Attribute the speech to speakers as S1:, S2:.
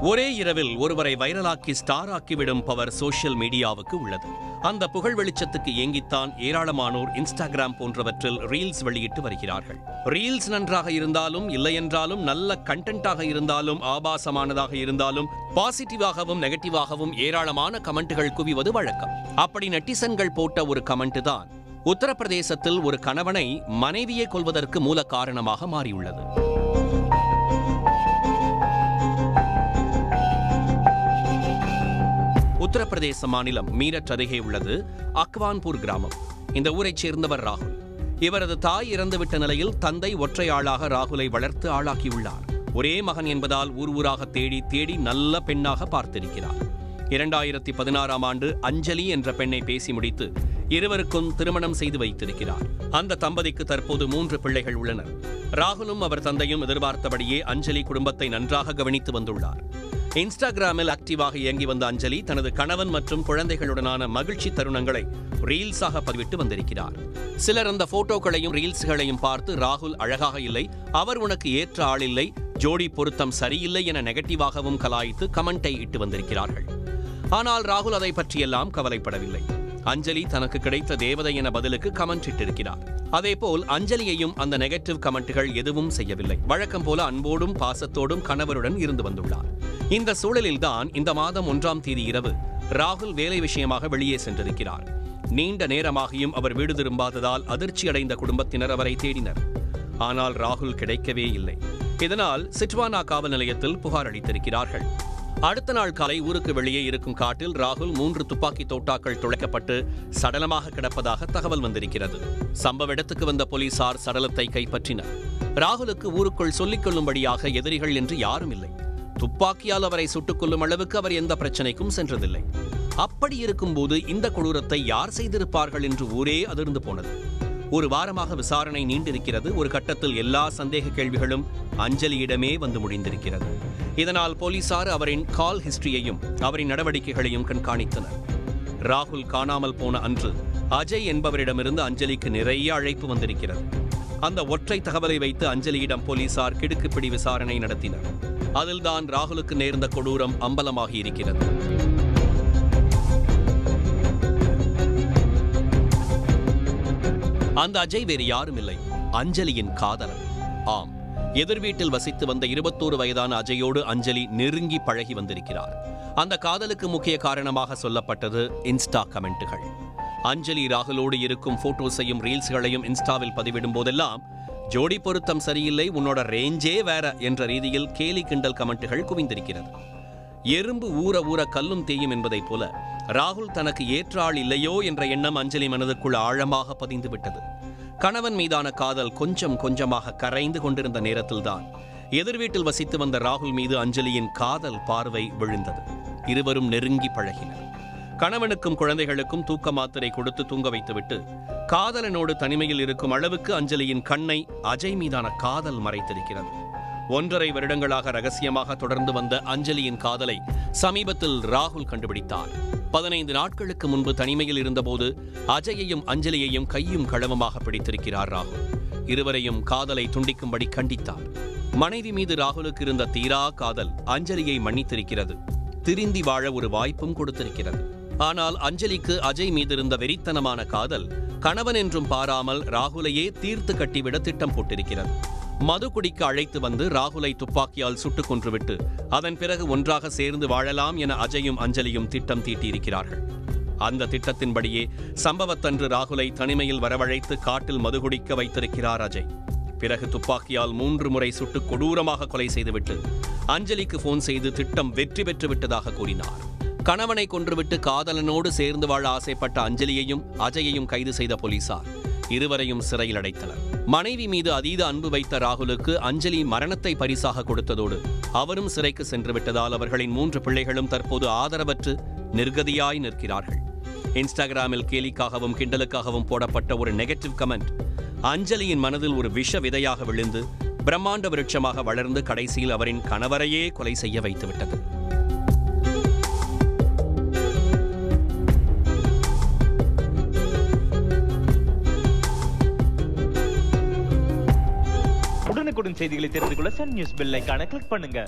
S1: ஒரே இரவில் ஒருவரை வைரலாக்கி ஸ்டார் ஆக்கிவிடும் பவர் சோஷியல் மீடியாவுக்கு உள்ளது. அந்த புகழ் வெளிச்சத்துக்கு ஏங்கித்தான் ஏராளமானோர் இன்ஸ்டாகிராம் போன்றவற்றில் ரீல்ஸ் வெளியிட்டு வருகிறார்கள். ரீல்ஸ் நன்றாக இருந்தாலும் இல்லையென்றாலும் நல்ல கண்டென்ட்டாக இருந்தாலும் ஆபாசமானதாக இருந்தாலும் பாசிட்டிவாகவும் நெகட்டிவாகவும் ஏராளமான கமெண்ட்டுகள் குவிவது வழக்கம். அப்படி நெட்டிசன்கள் போட்ட ஒரு கமெண்ட் தான் உத்தரப்பிரதேசத்தில் ஒரு கணவனை மனைவியை கொல்வதற்கு மூல காரணமாக மாறியுள்ளது. உத்தரப்பிரதேச மாநிலம் மீரட் அருகே உள்ளது அக்வான்பூர் கிராமம். இந்த ஊரைச் சேர்ந்தவர் ராகுல். இவரது தாய் இறந்துவிட்ட நிலையில் தந்தை ஒற்றை ஆளாக ராகுலை வளர்த்து ஆளாக்கியுள்ளார். ஒரே மகன் என்பதால் ஊராக தேடி நல்ல பெண்ணாக பார்த்திருக்கிறார். 2016ஆம் ஆண்டு அஞ்சலி என்ற பெண்ணை பேசி முடித்து இருவருக்கும் திருமணம் செய்து வைத்திருக்கிறார். அந்த தம்பதிக்கு தற்போது 3 பிள்ளைகள் உள்ளனர். ராகுலும் அவர் தந்தையும் எதிர்பார்த்தபடியே அஞ்சலி குடும்பத்தை நன்றாக கவனித்து வந்துள்ளார். இன்ஸ்டாகிராமில் ஆக்டிவாக இயங்கி வந்த அஞ்சலி தனது கணவன் மற்றும் குழந்தைகளுடனான மகிழ்ச்சி தருணங்களை ரீல்ஸாக பதிவிட்டு வந்திருக்கிறார். சிலர் அந்த போட்டோக்களையும் ரீல்ஸ்களையும் பார்த்து ராகுல் அழகாக இல்லை, அவர் உனக்கு ஏற்ற ஆள் இல்லை, ஜோடி பொருத்தம் சரியில்லை என நெகட்டிவாகவும் கலாய்த்து கமெண்டை இட்டு வந்திருக்கிறார்கள். ஆனால் ராகுல் அதை பற்றியெல்லாம் கவலைப்படவில்லை. அஞ்சலி தனக்கு கிடைத்த தேவதை என பதிலுக்கு கமெண்ட் இட்டிருக்கிறார். அதேபோல் அஞ்சலியையும் அந்த நெகட்டிவ் கமெண்ட்டுகள் எதுவும் செய்யவில்லை. வழக்கம் போல அன்போடும் பாசத்தோடும் கணவருடன் இருந்து வந்துள்ளார். இந்த சூழலில்தான் இந்த மாதம் 1ஆம் தேதி இரவு ராகுல் வேலை விஷயமாக வெளியே சென்றிருக்கிறார். நீண்ட நேரமாகியும் அவர் வீடு திரும்பாததால் அதிர்ச்சியடைந்த குடும்பத்தினர் அவரை தேடினர். ஆனால் ராகுல் கிடைக்கவே இல்லை. இதனால் சிட்வானா காவல் நிலையத்தில் புகார் அளித்திருக்கிறார்கள். அடுத்த நாள் காலை ஊருக்கு வெளியே இருக்கும் காட்டில் ராகுல் 3 துப்பாக்கி தோட்டாக்கள் துளைக்கப்பட்டு சடலமாக கிடப்பதாக தகவல் வந்திருக்கிறது. சம்பவ இடத்துக்கு வந்த போலீசார் சடலத்தை கைப்பற்றினர். ராகுலுக்கு ஊருக்குள் சொல்லிக் கொள்ளும்படியாக எதிரிகள் என்று யாரும் இல்லை. துப்பாக்கியால் அவரை சுட்டுக் கொள்ளும் அளவுக்கு அவர் எந்த பிரச்சனைக்கும் சென்றதில்லை. அப்படி இருக்கும்போது இந்த கொடூரத்தை யார் செய்திருப்பார்கள் என்று ஊரே அதிர்ந்து போனது. ஒரு வாரமாக விசாரணை நீண்டிருக்கிறது. ஒரு கட்டத்தில் எல்லா சந்தேக கேள்விகளும் அஞ்சலியிடமே வந்து முடிந்திருக்கிறது. இதனால் போலீசார் அவரின் கால் ஹிஸ்டரியையும் அவரின் நடவடிக்கைகளையும் கண்காணித்தனர். ராகுல் காணாமல் போன அன்று அஜய் என்பவரிடமிருந்து அஞ்சலிக்கு நிறைய அழைப்பு வந்திருக்கிறது. அந்த ஒற்றை தகவலை வைத்து அஞ்சலியிடம் போலீசார் கிடுக்குப்பிடி விசாரணை நடத்தினர். அதில்தான் ராகுலுக்கு நேர்ந்த கொடூரம் அம்பலமாகி இருக்கிறது. அந்த அஜய் வேறு யாரும் இல்லை, அஞ்சலியின் காதலன். ஆம், எதிர் வீட்டில் வசித்து வந்த 21 வயதான அஜயோடு அஞ்சலி நெருங்கி பழகி வந்திருக்கிறார். அந்த காதலுக்கு முக்கிய காரணமாக சொல்லப்பட்டது இன்ஸ்டா கமெண்ட்டுகள். அஞ்சலி ராகுலோடு இருக்கும் போட்டோஸையும் ரீல்ஸ்களையும் இன்ஸ்டாவில் பதிவிடும் போதெல்லாம் ஜோடி பொருத்தம் சரியில்லை, உன்னோட ரேஞ்சே வேற என்ற ரீதியில் கேலி கிண்டல் கமெண்ட்டுகள் குவிந்திருக்கிறது. எறும்பு ஊற கல்லும் தேயும் என்பதைப் போல ராகுல் தனக்கு ஏற்ற ஆள் இல்லையோ என்ற எண்ணம் அஞ்சலி மனதுக்குள் ஆழமாக பதிந்து விட்டது. கணவன் மீதான காதல் கொஞ்சமாக கரைந்து கொண்டிருந்த நேரத்தில்தான் எதிர் வீட்டில் வசித்து வந்த ராகுல் மீது அஞ்சலியின் காதல் பார்வை விழுந்தது. இருவரும் நெருங்கி பழகினர். கணவனுக்கும் குழந்தைகளுக்கும் தூக்க மாத்திரை கொடுத்து தூங்க வைத்துவிட்டு காதலனோடு தனிமையில் இருக்கும் அளவுக்கு அஞ்சலியின் கண்ணை அஜய் மீதான காதல் மறைத்திருக்கிறது. 1.5 வருடங்களாக ரகசியமாக தொடர்ந்து வந்த அஞ்சலியின் காதலை சமீபத்தில் ராகுல் கண்டுபிடித்தார். 15 நாட்களுக்கு முன்பு தனிமையில் இருந்தபோது அஜயையும் அஞ்சலியையும் கையும் களவுமாக பிடித்திருக்கிறார் ராகுல். இருவரையும் காதலை துண்டிக்கும்படி கண்டித்தார். மனைவி மீது ராகுலுக்கு இருந்த தீரா காதல் அஞ்சலியை மன்னித்திருக்கிறது. திருந்தி வாழ ஒரு வாய்ப்பும் கொடுத்திருக்கிறது. ஆனால் அஞ்சலிக்கு அஜய் மீது இருந்த வெறித்தனமான காதல் கணவன் என்றும் பாராமல் ராகுலையே தீர்த்து கட்டிவிட திட்டம் போட்டிருக்கிறது. மது குடிக்க அழைத்து வந்து ராகுலை துப்பாக்கியால் சுட்டுக் கொன்றுவிட்டு அதன் பிறகு ஒன்றாக சேர்ந்து வாழலாம் என அஜயும் அஞ்சலியும் திட்டம் தீட்டியிருக்கிறார்கள். அந்த திட்டத்தின்படியே சம்பவத்தன்று ராகுலை தனிமையில் வரவழைத்து காட்டில் மது குடிக்க வைத்திருக்கிறார் அஜய். பிறகு துப்பாக்கியால் 3 முறை சுட்டு கொடூரமாக கொலை செய்துவிட்டு அஞ்சலிக்கு போன் செய்து திட்டம் வெற்றி பெற்று விட்டதாக கூறினார். கணவனை கொன்றுவிட்டு காதலனோடு சேர்ந்து வாழ ஆசைப்பட்ட அஞ்சலியையும் அஜயையும் கைது செய்த போலீசார் இருவரையும் சிறையில் அடைத்தனர். மனைவி மீது அதீத அன்பு வைத்த ராகுலுக்கு அஞ்சலி மரணத்தை பரிசாக கொடுத்ததோடு அவரும் சிறைக்கு சென்று விட்டதால் அவர்களின் 3 பிள்ளைகளும் தற்போது ஆதரவற்று நிர்கதியாய் நிற்கிறார்கள். இன்ஸ்டாகிராமில் கேலிக்காகவும் கிண்டலுக்காகவும் போடப்பட்ட ஒரு நெகட்டிவ் கமெண்ட் அஞ்சலியின் மனதில் ஒரு விஷ விதையாக விழுந்து பிரம்மாண்ட விருட்சமாக வளர்ந்து கடைசியில் அவரின் கணவரையே கொலை செய்ய வைத்துவிட்டது.
S2: உடனுக்குடன் செய்திகளை தெரிந்து கொள்ள சன் நியூஸ் பெல் ஐகானை கிளிக் பண்ணுங்க.